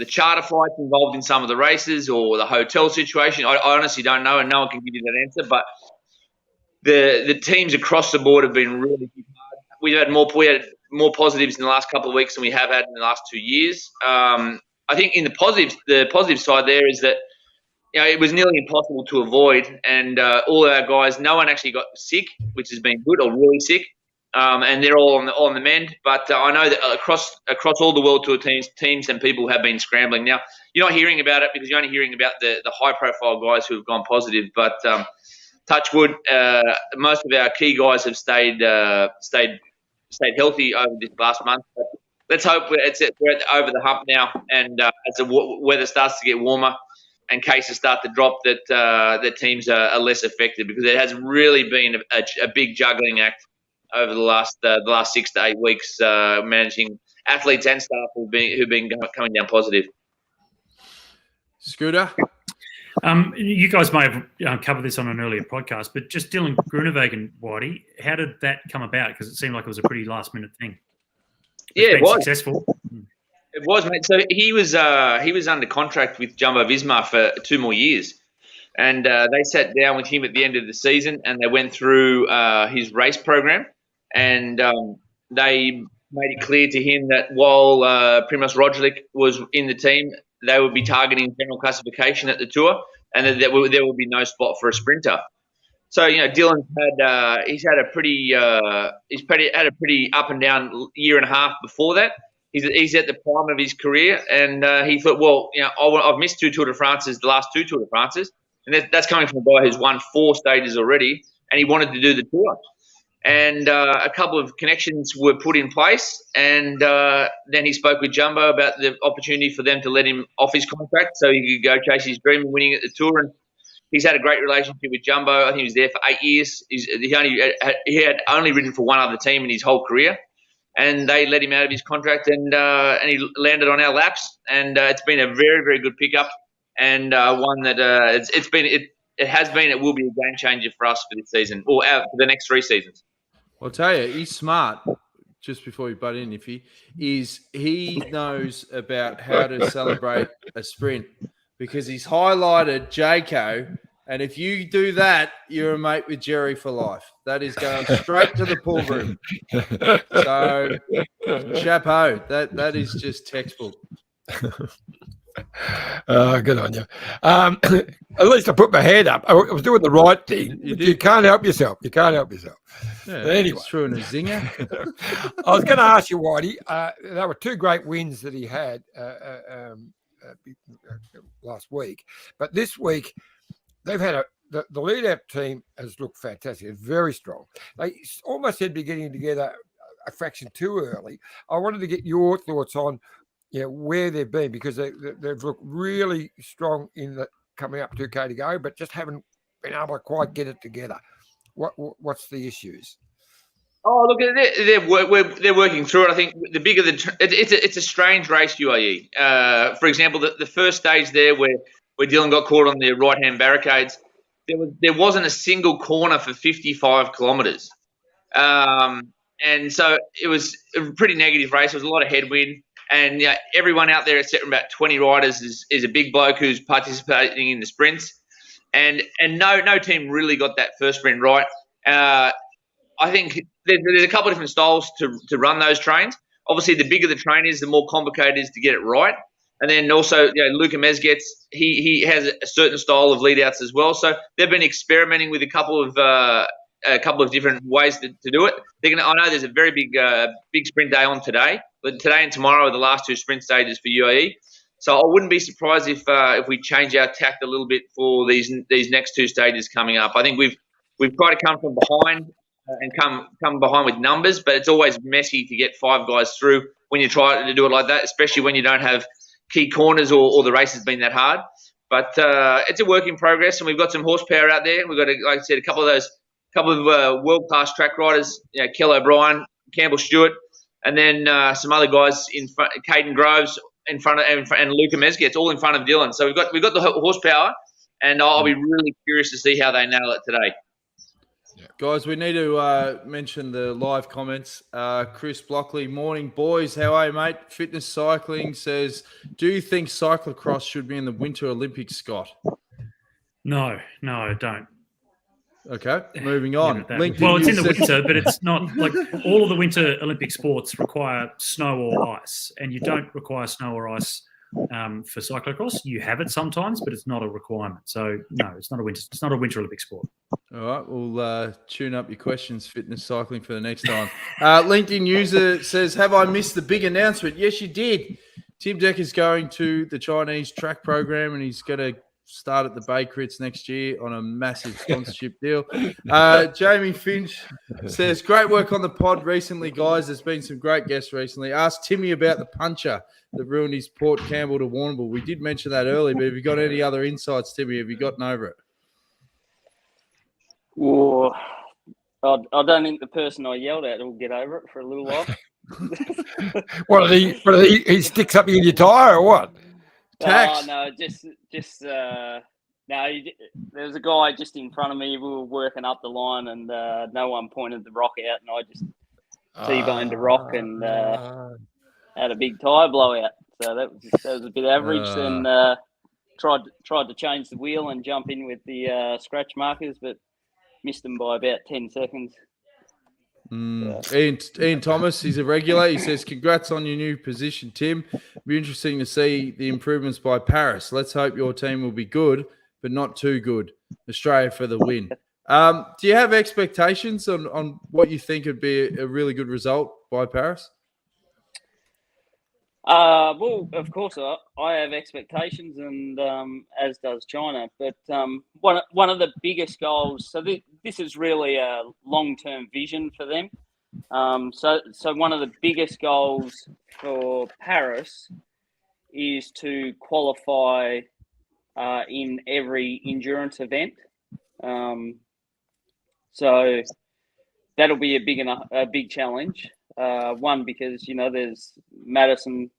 charter flights involved in some of the races or the hotel situation. I honestly don't know, and no one can give you that answer. But the teams across the board have been really hard. We had more positives in the last couple of weeks than we have had in the last 2 years. I think in the positive side there is that it was nearly impossible to avoid, and all of our guys, no one actually got sick, which has been good, or really sick. And they're all on the mend. But I know that across all the World Tour teams and people have been scrambling. Now, you're not hearing about it because you're only hearing about the high-profile guys who have gone positive. But touch wood, most of our key guys have stayed healthy over this last month. But let's hope we're over the hump now, and as the weather starts to get warmer and cases start to drop, that teams are less affected, because it has really been a big juggling act over the last 6 to 8 weeks, managing athletes and staff who've been coming down positive. Scooter? You guys may have covered this on an earlier podcast, but just Dylan Groenewegen, Whitey, how did that come about? Because it seemed like it was a pretty last-minute thing. It was successful. It was, mate. So he was under contract with Jumbo-Visma for 2 more years. And they sat down with him at the end of the season, and they went through his race program. And they made it clear to him that while Primož Roglič was in the team, they would be targeting general classification at the Tour, and that there would be no spot for a sprinter. So Dylan's had a pretty up and down year and a half before that. He's at the prime of his career, and he thought, well, I've missed 2 Tour de France's, the last 2 Tour de France's, and that's coming from a guy who's won 4 stages already, and he wanted to do the Tour. And a couple of connections were put in place, and then he spoke with Jumbo about the opportunity for them to let him off his contract so he could go chase his dream of winning at the Tour. And he's had a great relationship with Jumbo. I think he was there for 8 years. He had only ridden for one other team in his whole career, and they let him out of his contract, and he landed on our laps. And it's been a very, very good pickup, and one that it will be a game changer for us for this season, or for the next 3 seasons. I'll tell you, he's smart. Just before we butt in, he knows about how to celebrate a sprint, because he's highlighted Jayco, and if you do that, you're a mate with Jerry for life. That is going straight to the pool room. So, chapeau. That is just textbook. Good on you. At least I put my hand up. I was doing the right thing. You can't help yourself. Yeah, but anyway, threw in a zinger. I was going to ask you, Whitey. There were 2 great wins that he had last week, but this week they've had the lead-out team has looked fantastic. It's very strong. They almost seem to be getting together a fraction too early. I wanted to get your thoughts on where they've been, because they've looked really strong in the coming up 2K to go, but just haven't been able to quite get it together. What's the issues? Oh, look, they're working through it. I think the bigger it's a strange race, UAE. For example, the first stage there where Dylan got caught on the right-hand barricades, there wasn't a single corner for 55 kilometres. And so it was a pretty negative race. There was a lot of headwind. And everyone out there, except about 20 riders, is a big bloke who's participating in the sprints. And no team really got that first sprint right. I think there's a couple of different styles to run those trains. Obviously, the bigger the train is, the more complicated it is to get it right. And then also, Luca Mezget's, he has a certain style of lead-outs as well. So they've been experimenting with a couple of different ways to do it. I know there's a very big sprint day on today, but today and tomorrow are the last two sprint stages for UAE. So I wouldn't be surprised if we change our tact a little bit for these next two stages coming up. I think we've tried to come from behind and come behind with numbers, but it's always messy to get five guys through when you try to do it like that, especially when you don't have key corners or the race has been that hard. But it's a work in progress, and we've got some horsepower out there. We've got, like I said, a couple of world-class track riders, Kel O'Brien, Campbell Stewart, and then some other guys in front, Caden Groves in front of, and Luca Mezget's all in front of Dylan. So we've got the horsepower, and I'll be really curious to see how they nail it today. Guys, we need to mention the live comments. Chris Blockley, morning, boys. How are you, mate? Fitness Cycling says, do you think cyclocross should be in the Winter Olympics, Scott? No, I don't. Okay, moving on. Well, it's in the winter, but it's not like all of the Winter Olympic sports require snow or ice, and you don't require snow or ice for cyclocross. You have it sometimes, but it's not a requirement. So no, it's not a Winter Olympic sport. All right, we'll tune up your questions, Fitness Cycling, for the next time. LinkedIn user says, have I missed the big announcement? Yes, you did. Tim Deck is going to the Chinese track program, and he's going to start at the Bay Crits next year on a massive sponsorship deal. Jamie Finch says, great work on the pod recently, guys. There's been some great guests recently. Ask Timmy about the puncher that ruined his Port Campbell to Warrnambool. We did mention that earlier, but have you got any other insights, Timmy? Have you gotten over it? Well, I don't think the person I yelled at will get over it for a little while. What, he sticks up in your tyre or what? Tax? No, just no. There was a guy just in front of me. We were working up the line, and no one pointed the rock out, and I just T-boned the rock and had a big tyre blowout. So that was a bit average. Then tried to change the wheel and jump in with the scratch markers, but missed them by about 10 seconds. Ian Thomas, he's a regular. He says, congrats on your new position, Tim. It'll be interesting to see the improvements by Paris. Let's hope your team will be good, but not too good. Australia for the win. Do you have expectations on what you think would be a really good result by Paris? Well, of course, I have expectations, and as does China. But one of the biggest goals. So this is really a long-term vision for them. So one of the biggest goals for Paris is to qualify in every endurance event. So that'll be a big challenge. One, because there's Madison,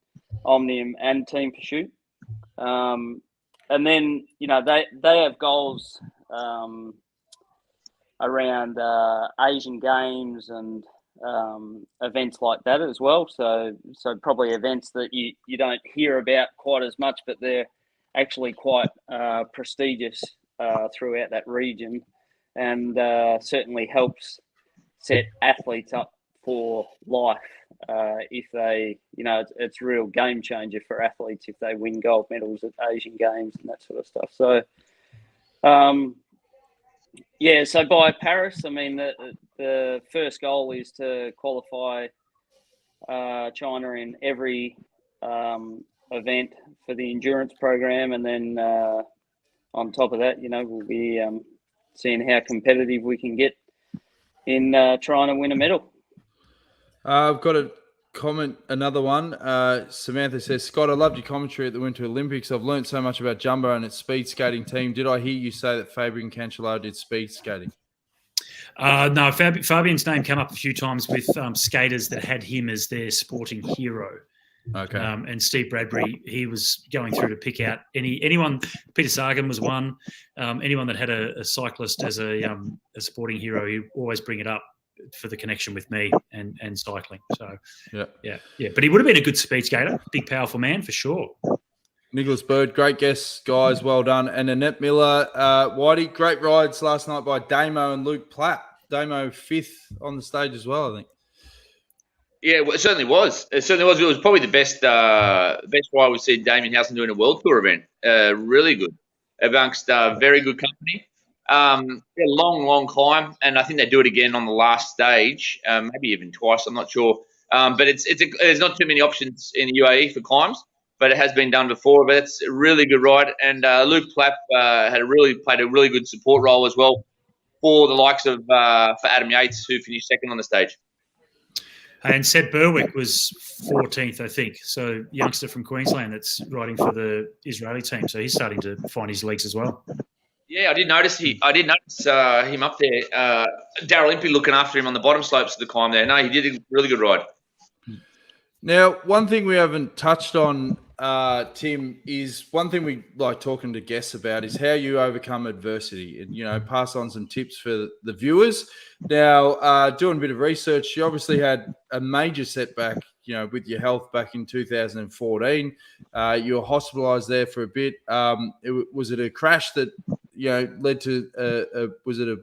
Omnium, and Team Pursuit, and then they have goals around Asian Games and events like that as well. So probably events that you don't hear about quite as much, but they're actually quite prestigious throughout that region, and certainly helps set athletes up for life if they, it's a real game changer for athletes if they win gold medals at Asian Games and that sort of stuff. So, so by Paris, I mean, the first goal is to qualify China in every event for the endurance program, and then on top of that, we'll be seeing how competitive we can get in trying to win a medal. I've got a comment, another one. Samantha says, Scott, I loved your commentary at the Winter Olympics. I've learned so much about Jumbo and its speed skating team. Did I hear you say that Fabian Cancellara did speed skating? No, Fabian's name came up a few times with skaters that had him as their sporting hero. Okay. And Steve Bradbury, he was going through to pick out anyone. Peter Sagan was one. Anyone that had a cyclist as a sporting hero, he always bring it up for the connection with me and cycling. So yeah. But he would have been a good speed skater, big, powerful man for sure. Nicholas Bird, great guests, guys. Well done. And Annette Miller, Whitey, great rides last night by Damo and Luke Platt. Damo 5th on the stage as well, I think. Yeah, well, it certainly was. It was probably the best ride we've seen Damien Howson doing a World Tour event. Really good, amongst very good company. Long climb, and I think they do it again on the last stage, maybe even twice. I'm not sure, but there's not too many options in the UAE for climbs, but it has been done before. But it's a really good ride, and Luke Plapp played a really good support role as well for the likes of for Adam Yates, who finished second on the stage. And Seb Berwick was 14th, I think. So youngster from Queensland that's riding for the Israeli team. So he's starting to find his legs as well. Yeah, I did notice him up there. Darryl Impey looking after him on the bottom slopes of the climb there. No, he did a really good ride. Now, one thing we haven't touched on, Tim, is one thing we like talking to guests about is how you overcome adversity and, pass on some tips for the viewers. Now, doing a bit of research, you obviously had a major setback, with your health back in 2014. You were hospitalized there for a bit. Was it a crash that, led to, was it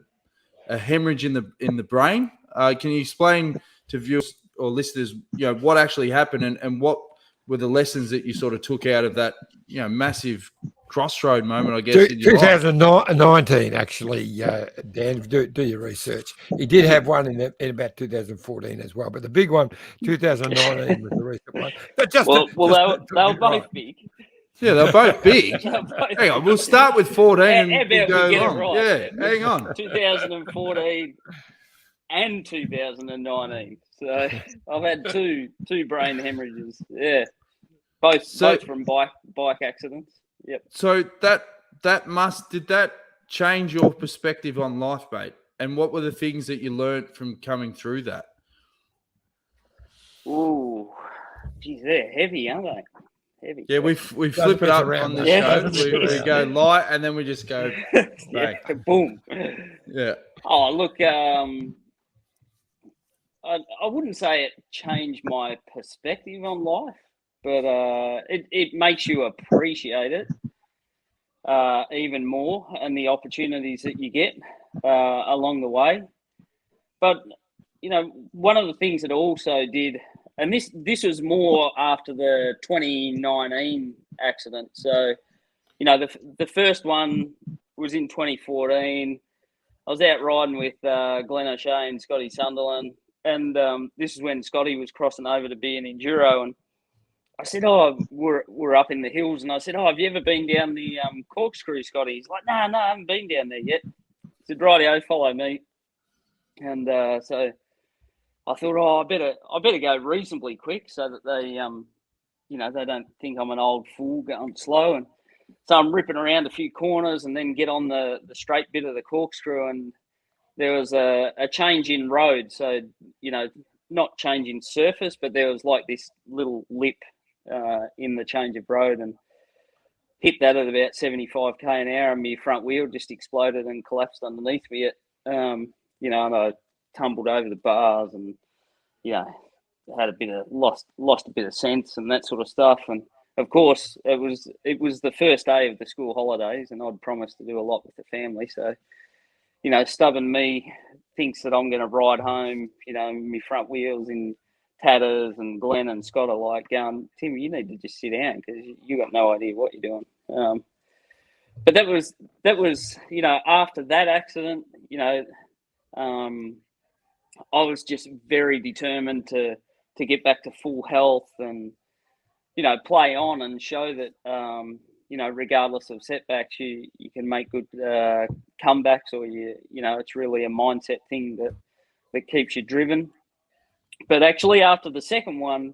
a hemorrhage in the brain? Can you explain to viewers or listeners, what actually happened and what were the lessons that you sort of took out of that, massive crossroad moment, I guess. 2019, actually, Dan, do your research. He did have one in about 2014 as well, but the big one, 2019, was the recent one. But they were both big. Yeah, they're both big. Hang on, we'll start with 14 and go on. Right? Yeah, hang on. 2014 and 2019. So I've had two brain hemorrhages. Yeah, both from bike accidents. Yep. So did that change your perspective on life, mate? And what were the things that you learned from coming through that? Ooh, geez, they're heavy, aren't they? Heavy. Yeah, we flip it up on the show. We go light and then we just go bang. Boom. Yeah. Oh, look, I wouldn't say it changed my perspective on life, but it makes you appreciate it even more and the opportunities that you get along the way. But, one of the things that also did, and this was more after the 2019 accident. So, the first one was in 2014. I was out riding with Glenn O'Shea and Scotty Sunderland. And this is when Scotty was crossing over to be an enduro, and I said, we're up in the hills, and I said, have you ever been down the corkscrew, Scotty? He's like, no, I haven't been down there yet. I said, rightio, follow me. And so I thought, I better go reasonably quick so that they, they don't think I'm an old fool going slow. And so I'm ripping around a few corners and then get on the straight bit of the corkscrew, and there was a change in road. So, not change in surface, but there was like this little lip in the change of road, and hit that at about 75k an hour, and my front wheel just exploded and collapsed underneath me. And I tumbled over the bars and, had a bit of lost a bit of sense and that sort of stuff. And of course, it was the first day of the school holidays, and I'd promised to do a lot with the family. So, stubborn me thinks that I'm going to ride home, my front wheels in tatters, and Glenn and Scott are like going, Tim, you need to just sit down because you got no idea what you're doing. But that was, after that accident, I was just very determined to get back to full health and, play on and show that, regardless of setbacks, you can make good comebacks, or it's really a mindset thing that keeps you driven. But actually, after the second one,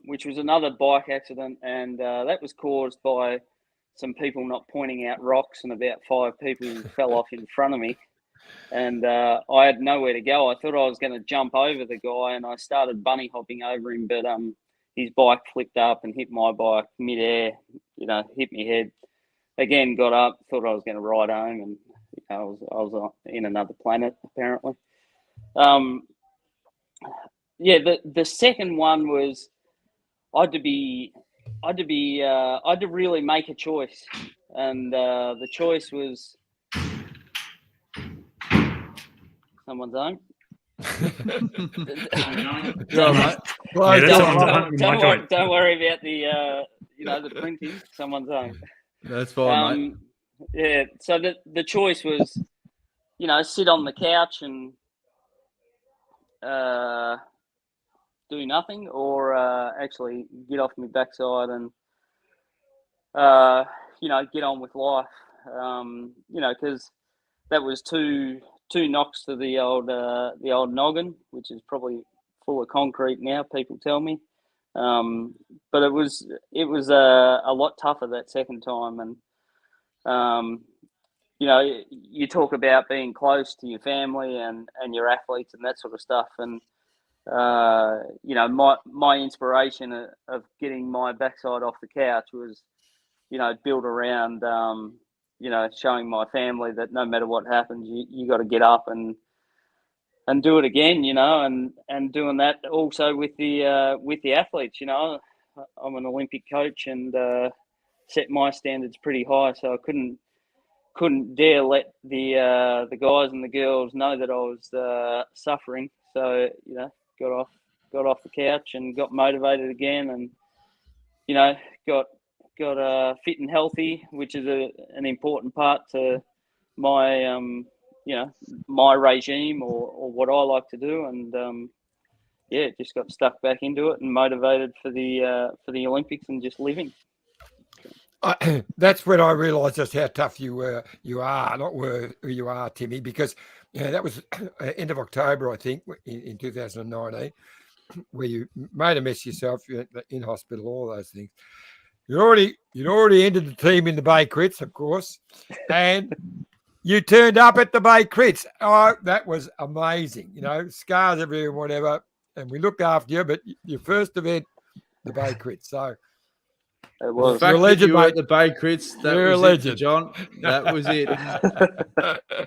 which was another bike accident, and that was caused by some people not pointing out rocks, and about 5 people who fell off in front of me. And I had nowhere to go. I thought I was going to jump over the guy, and I started bunny hopping over him, but his bike flipped up and hit my bike mid-air, hit me head. Again, got up, thought I was going to ride home, and I was in another planet, apparently. The second one was I had to really make a choice, and the choice was someone's home. Don't worry about the the printing. Someone's home. That's fine, mate. So the choice was, sit on the couch and do nothing, or actually get off my backside and get on with life. Because that was two knocks to the old noggin, which is probably full of concrete now, people tell me. But it was a lot tougher that second time, and you talk about being close to your family and your athletes and that sort of stuff, and my inspiration of getting my backside off the couch was built around showing my family that no matter what happens, you got to get up and do it again, and doing that also with the athletes. I'm an Olympic coach, and set my standards pretty high, so I couldn't dare let the guys and the girls know that I was suffering. So got off the couch and got motivated again, and got fit and healthy, which is an important part to my my regime or what I like to do, and just got stuck back into it and motivated for the Olympics and just living. That's when I realised just how tough you are, not were who you are, Timmy, because that was end of October, I think, in 2019, where you made a mess of yourself, in hospital, all those things. You'd already entered the team in the Bay Crits, of course, and you turned up at the Bay Crits. Oh, that was amazing. Scars everywhere, whatever, and we looked after you. But your first event, the Bay Crits. So it was. The fact that you were at the Bay Crits, that You're was a legend, it, John. That was it.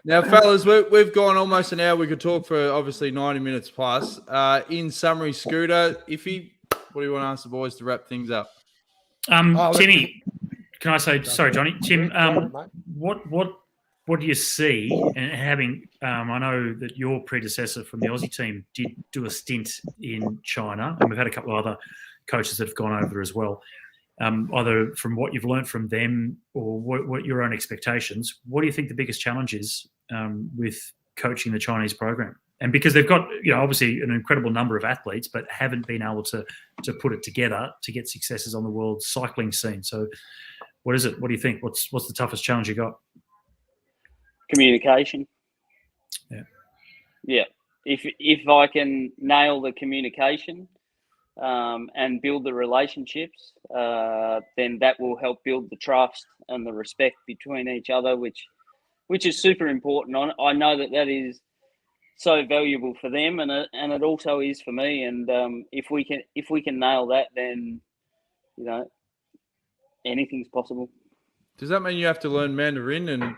Now, fellas, we've gone almost an hour. We could talk for obviously 90 minutes plus. In summary, Scooter, what do you want to ask the boys to wrap things up? Timmy, can I say, sorry, Johnny, Tim, what do you see? And having, I know that your predecessor from the Aussie team did do a stint in China, and we've had a couple of other coaches that have gone over as well. Either from what you've learned from them or what your own expectations, what do you think the biggest challenge is with coaching the Chinese program? And because they've got, obviously an incredible number of athletes, but haven't been able to put it together to get successes on the world cycling scene. So what is it? What do you think? What's the toughest challenge you got? Communication. Yeah. Yeah. If I can nail the communication and build the relationships, then that will help build the trust and the respect between each other, which is super important. I know that is so valuable for them, and it also is for me. And if we can nail that, then anything's possible. Does that mean you have to learn Mandarin and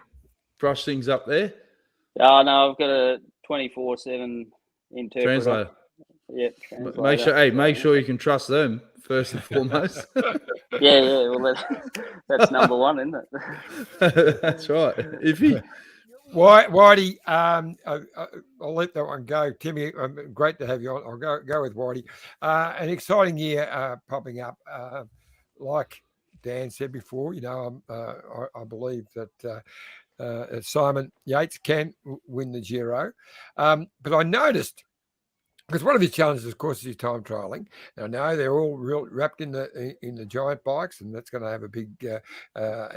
brush things up there? Oh no, I've got a 24/7 interpreter. Translator. Yeah. Translator. Make sure you can trust them first and foremost. Yeah. Well, that's number one, isn't it? That's right. Whitey, I'll let that one go. Timmy, great to have you on. I'll go with Whitey. An exciting year popping up. Like Dan said before, I believe that Simon Yates can win the Giro. But I noticed Because one of his challenges, of course, is time trialing. And I know they're all real wrapped in the giant bikes, and that's going to have a big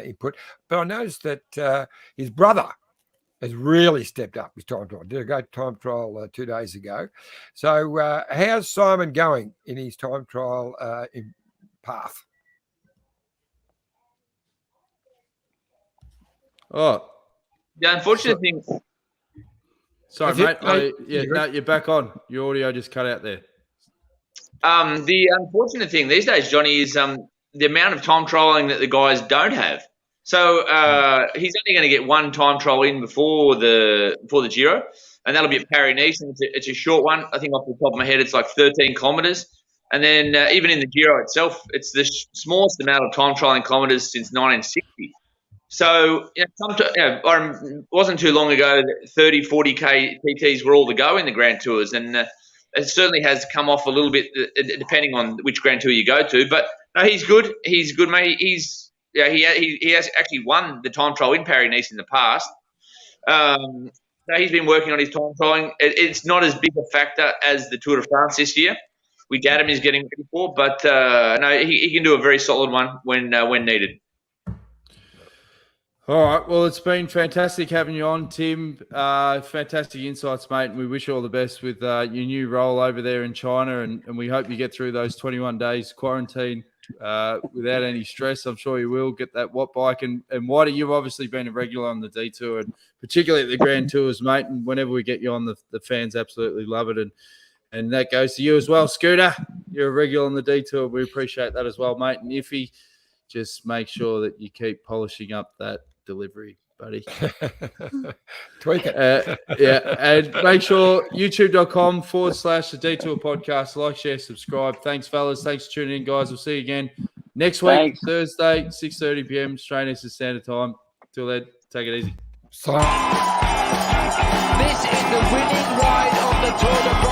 input. But I noticed that his brother has really stepped up his time trial. Did a great time trial 2 days ago. So how's Simon going in his time trial path? Oh, The unfortunate thing. sorry, That's mate. it, mate. No, you're back on. Your audio just cut out there. The unfortunate thing these days, Johnny, is the amount of time trialing that the guys don't have. So he's only going to get one time trial in before the Giro, and that'll be at Paris-Nice. And it's a short one. I think off the top of my head, it's like 13 kilometres. And then even in the Giro itself, it's the smallest amount of time trialing kilometres since 1960. So it wasn't too long ago that 30, 40K PTs were all the go in the Grand Tours, and it certainly has come off a little bit depending on which Grand Tour you go to. But no, he's good. He's good, mate. He has actually won the time trial in Paris-Nice in the past. So he's been working on his time trialing. It's not as big a factor as the Tour de France this year. We doubt him he's getting ready for, but no, he can do a very solid one when needed. All right. Well, it's been fantastic having you on, Tim. Fantastic insights, mate. And we wish you all the best with your new role over there in China. And we hope you get through those 21 days quarantine without any stress. I'm sure you will get that Watt bike. And Whitey, you've obviously been a regular on the Detour, and particularly at the Grand Tours, mate. And whenever we get you on, the fans absolutely love it. And that goes to you as well. Scooter, you're a regular on the Detour. We appreciate that as well, mate. And Iffy, just make sure that you keep polishing up that delivery, buddy. Tweak it. Yeah, and make sure youtube.com/the Detour podcast. Like, share, subscribe. Thanks, fellas. Thanks for tuning in, guys. We'll see you again next week, Thanks. Thursday, 6:30 p.m. Australian Eastern Standard Time. Till then, take it easy. This is the winning ride of the Tour de France.